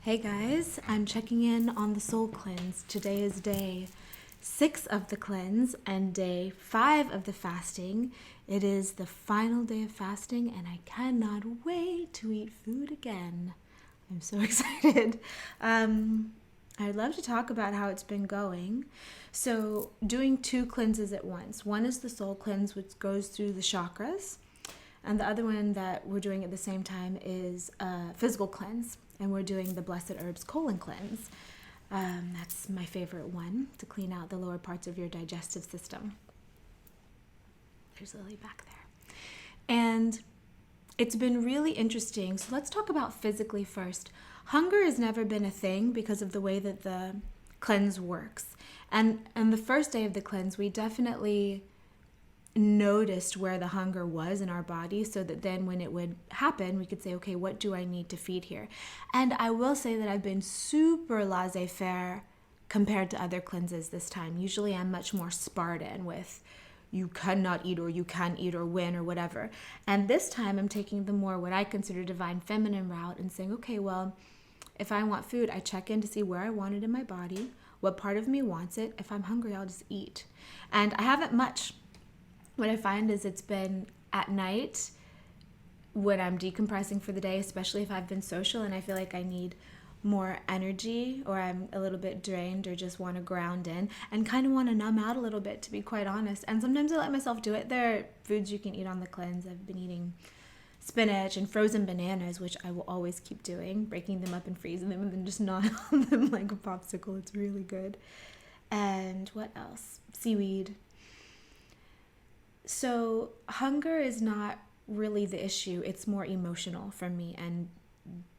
Hey guys, I'm checking in on the soul cleanse. Today is day 6 of the cleanse and day 5 of the fasting. It is the final day of fasting and I cannot wait to eat food again. I'm so excited. I'd love to talk about how it's been going. So, doing 2 cleanses at once. One is the soul cleanse, which goes through the chakras. And the other one that we're doing at the same time is a physical cleanse. And we're doing the Blessed Herbs colon cleanse. That's my favorite one, to clean out the lower parts of your digestive system. There's Lily back there. And it's been really interesting. So let's talk about physically first. Hunger has never been a thing because of the way that the cleanse works. And the first day of the cleanse, we definitely noticed where the hunger was in our body so that then when it would happen, we could say, okay, what do I need to feed here? And I will say that I've been super laissez-faire compared to other cleanses this time. Usually I'm much more Spartan with you cannot eat or you can eat or when or whatever. And this time I'm taking the more what I consider divine feminine route and saying, okay, well, if I want food, I check in to see where I want it in my body, what part of me wants it. If I'm hungry, I'll just eat. And I haven't much. What I find is it's been at night when I'm decompressing for the day, especially if I've been social and I feel like I need more energy or I'm a little bit drained or just want to ground in and kind of want to numb out a little bit, to be quite honest. And sometimes I let myself do it. There are foods you can eat on the cleanse. I've been eating spinach and frozen bananas, which I will always keep doing, breaking them up and freezing them and then just gnawing on them like a popsicle. It's really good. And what else? Seaweed. So hunger is not really the issue. It's more emotional for me and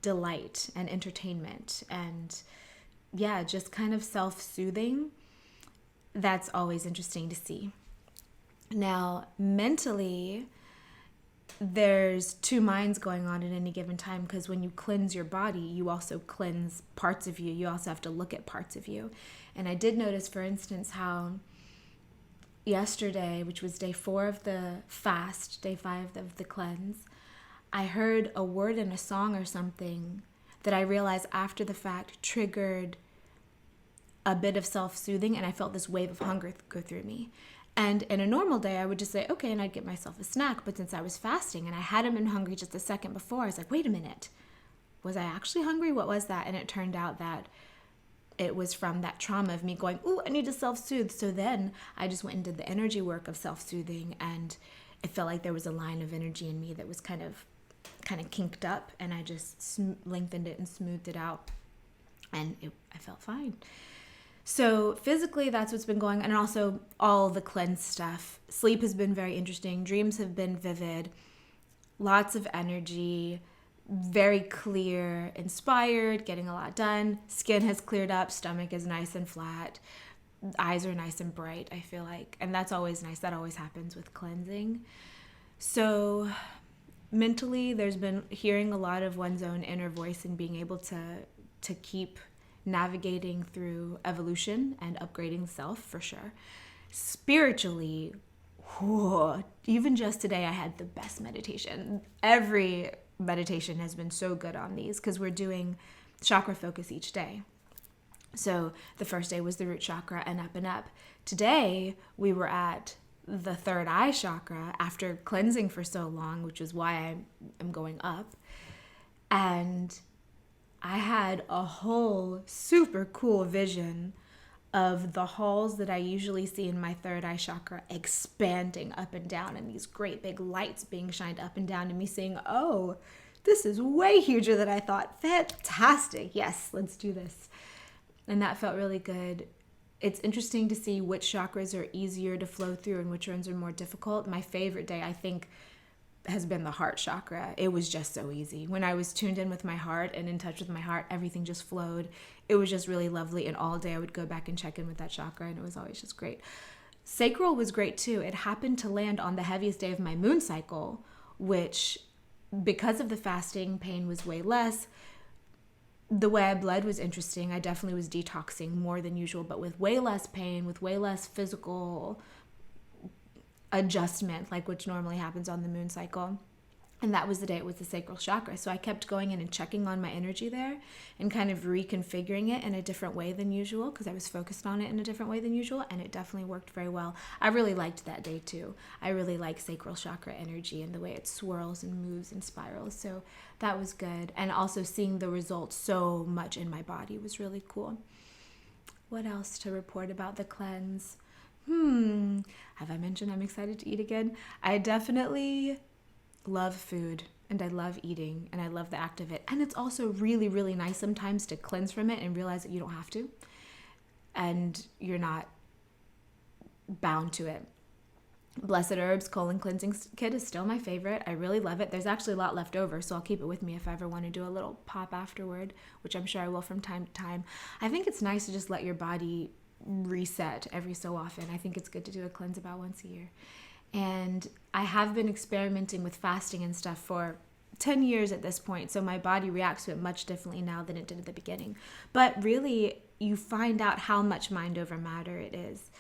delight and entertainment and just kind of self-soothing. That's always interesting to see. Now, mentally, there's 2 minds going on at any given time because when you cleanse your body, you also cleanse parts of you. You also have to look at parts of you. And I did notice, for instance, how yesterday, which was day 4 of the fast, day 5 of the cleanse, I heard a word in a song or something that I realized after the fact triggered a bit of self-soothing, and I felt this wave of hunger go through me. And in a normal day, I would just say, okay, and I'd get myself a snack. But since I was fasting and I hadn't been hungry just a second before, I was like, wait a minute, was I actually hungry? What was that? And it turned out that it was from that trauma of me going, ooh, I need to self-soothe. So then I just went and did the energy work of self-soothing, and it felt like there was a line of energy in me that was kind of kinked up, and I just lengthened it and smoothed it out, and I felt fine. So physically, that's what's been going on, and also all the cleanse stuff. Sleep has been very interesting. Dreams have been vivid. Lots of energy. Very clear, inspired, getting a lot done. Skin has cleared up, stomach is nice and flat. Eyes are nice and bright, I feel like. And that's always nice. That always happens with cleansing. So mentally, there's been hearing a lot of one's own inner voice and being able to keep navigating through evolution and upgrading self, for sure. Spiritually, even just today, I had the best meditation. Every meditation has been so good on these because we're doing chakra focus each day. So the first day was the root chakra and up and up. Today we were at the third eye chakra after cleansing for so long, which is why I'm going up. And I had a whole super cool vision of the halls that I usually see in my third eye chakra expanding up and down, and these great big lights being shined up and down, and me saying, oh, this is way huger than I thought. Fantastic. Yes, let's do this. And that felt really good. It's interesting to see which chakras are easier to flow through and which ones are more difficult. My favorite day, I think, has been the heart chakra. It was just so easy. When I was tuned in with my heart and in touch with my heart, everything just flowed. It was just really lovely. And all day I would go back and check in with that chakra, and it was always just great. Sacral was great too. It happened to land on the heaviest day of my moon cycle, which, because of the fasting, pain was way less. The way I bled was interesting. I definitely was detoxing more than usual, but with way less pain, with way less physical adjustment, like which normally happens on the moon cycle. And that was the day it was the sacral chakra. So I kept going in and checking on my energy there and kind of reconfiguring it in a different way than usual, because I was focused on it in a different way than usual, and it definitely worked very well. I really liked that day too. I really like sacral chakra energy and the way it swirls and moves and spirals. So that was good. And also seeing the results so much in my body was really cool. What else to report about the cleanse? Have I mentioned I'm excited to eat again? I definitely love food, and I love eating, and I love the act of it. And it's also really, really nice sometimes to cleanse from it and realize that you don't have to, and you're not bound to it. Blessed Herbs colon cleansing kit is still my favorite. I really love it. There's actually a lot left over, so I'll keep it with me if I ever want to do a little pop afterward, which I'm sure I will from time to time. I think it's nice to just let your body reset every so often. I think it's good to do a cleanse about once a year. And I have been experimenting with fasting and stuff for 10 years at this point, so my body reacts to it much differently now than it did at the beginning. But really, you find out how much mind over matter it is.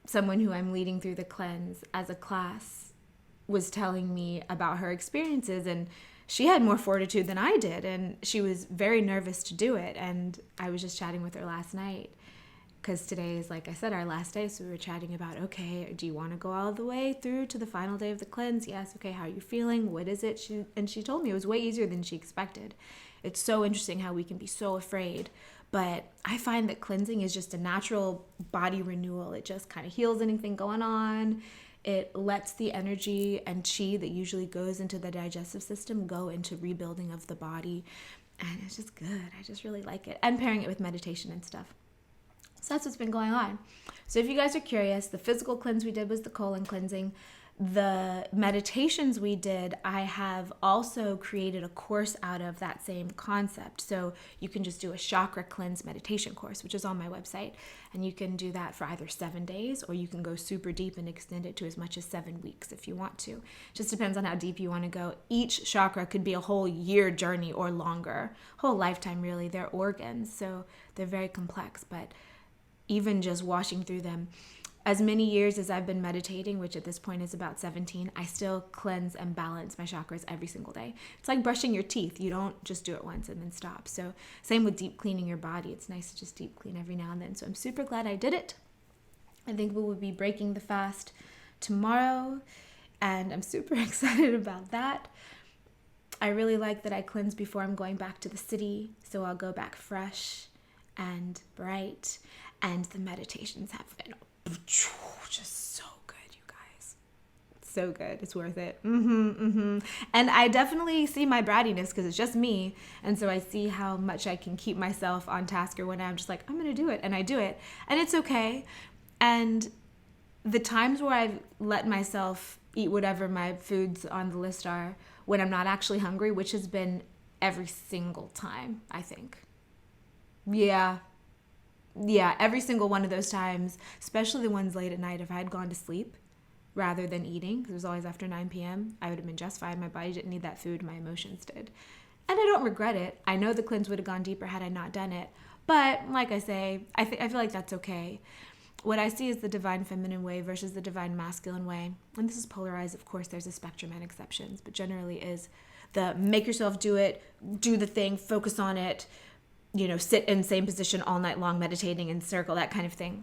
Someone who I'm leading through the cleanse as a class was telling me about her experiences, and she had more fortitude than I did, and she was very nervous to do it. And I was just chatting with her last night, because today is, like I said, our last day. So we were chatting about, okay, do you want to go all the way through to the final day of the cleanse? Yes. Okay, how are you feeling? What is it? She told me it was way easier than she expected. It's so interesting how we can be so afraid. But I find that cleansing is just a natural body renewal. It just kind of heals anything going on. It lets the energy and chi that usually goes into the digestive system go into rebuilding of the body. And it's just good. I just really like it. And pairing it with meditation and stuff. So that's what's been going on. So if you guys are curious, the physical cleanse we did was the colon cleansing. The meditations we did, I have also created a course out of that same concept. So you can just do a chakra cleanse meditation course, which is on my website. And you can do that for either 7 days, or you can go super deep and extend it to as much as 7 weeks if you want to. Just depends on how deep you want to go. Each chakra could be a whole year journey or longer, whole lifetime really. They're organs, so they're very complex, but even just washing through them. As many years as I've been meditating, which at this point is about 17, I still cleanse and balance my chakras every single day. It's like brushing your teeth. You don't just do it once and then stop. So same with deep cleaning your body. It's nice to just deep clean every now and then. So I'm super glad I did it. I think we will be breaking the fast tomorrow, and I'm super excited about that. I really like that I cleanse before I'm going back to the city, so I'll go back fresh and bright. And the meditations have been just so good, you guys. So good. It's worth it. And I definitely see my brattiness because it's just me. And so I see how much I can keep myself on task, or when I'm just like, I'm going to do it. And I do it. And it's okay. And the times where I've let myself eat whatever my foods on the list are when I'm not actually hungry, which has been every single time, I think. Yeah, every single one of those times, especially the ones late at night, if I had gone to sleep rather than eating, because it was always after 9 p.m., I would have been just fine. My body didn't need that food. My emotions did. And I don't regret it. I know the cleanse would have gone deeper had I not done it. But like I say, I feel like that's okay. What I see is the divine feminine way versus the divine masculine way. And this is polarized. Of course, there's a spectrum and exceptions, but generally is the make yourself do it, do the thing, focus on it, sit in the same position all night long, meditating in circle, that kind of thing.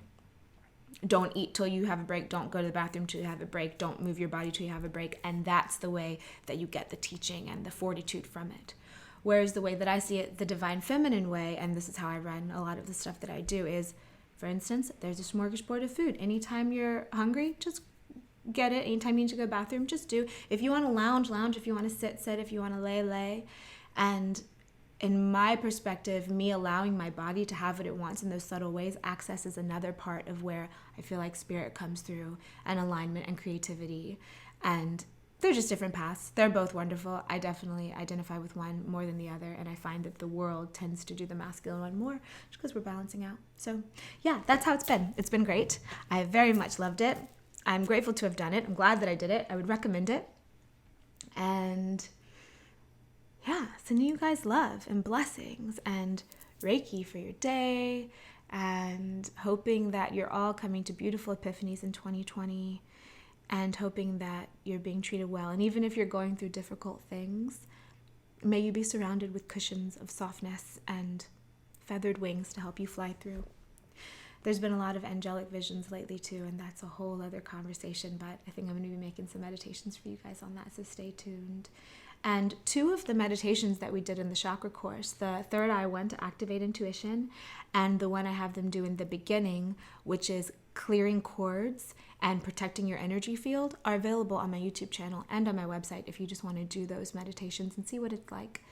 Don't eat till you have a break. Don't go to the bathroom till you have a break. Don't move your body till you have a break. And that's the way that you get the teaching and the fortitude from it. Whereas the way that I see it, the divine feminine way, and this is how I run a lot of the stuff that I do, is, for instance, there's a smorgasbord of food. Anytime you're hungry, just get it. Anytime you need to go to the bathroom, just do. If you want to lounge, lounge. If you want to sit, sit. If you want to lay, lay. And in my perspective, me allowing my body to have what it wants in those subtle ways, access is another part of where I feel like spirit comes through, and alignment and creativity. And they're just different paths. They're both wonderful. I definitely identify with one more than the other, and I find that the world tends to do the masculine one more just because we're balancing out. So yeah, that's how it's been. It's been great. I very much loved it. I'm grateful to have done it. I'm glad that I did it. I would recommend it. And yeah, sending you guys love and blessings and Reiki for your day, and hoping that you're all coming to beautiful epiphanies in 2020 and hoping that you're being treated well. And even if you're going through difficult things, may you be surrounded with cushions of softness and feathered wings to help you fly through. There's been a lot of angelic visions lately too, and that's a whole other conversation, but I think I'm going to be making some meditations for you guys on that, so stay tuned. And 2 of the meditations that we did in the chakra course, the third eye one to activate intuition, and the one I have them do in the beginning, which is clearing cords and protecting your energy field, are available on my YouTube channel and on my website if you just want to do those meditations and see what it's like.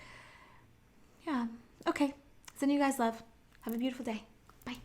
Yeah. Okay. Sending you guys love. Have a beautiful day. Bye.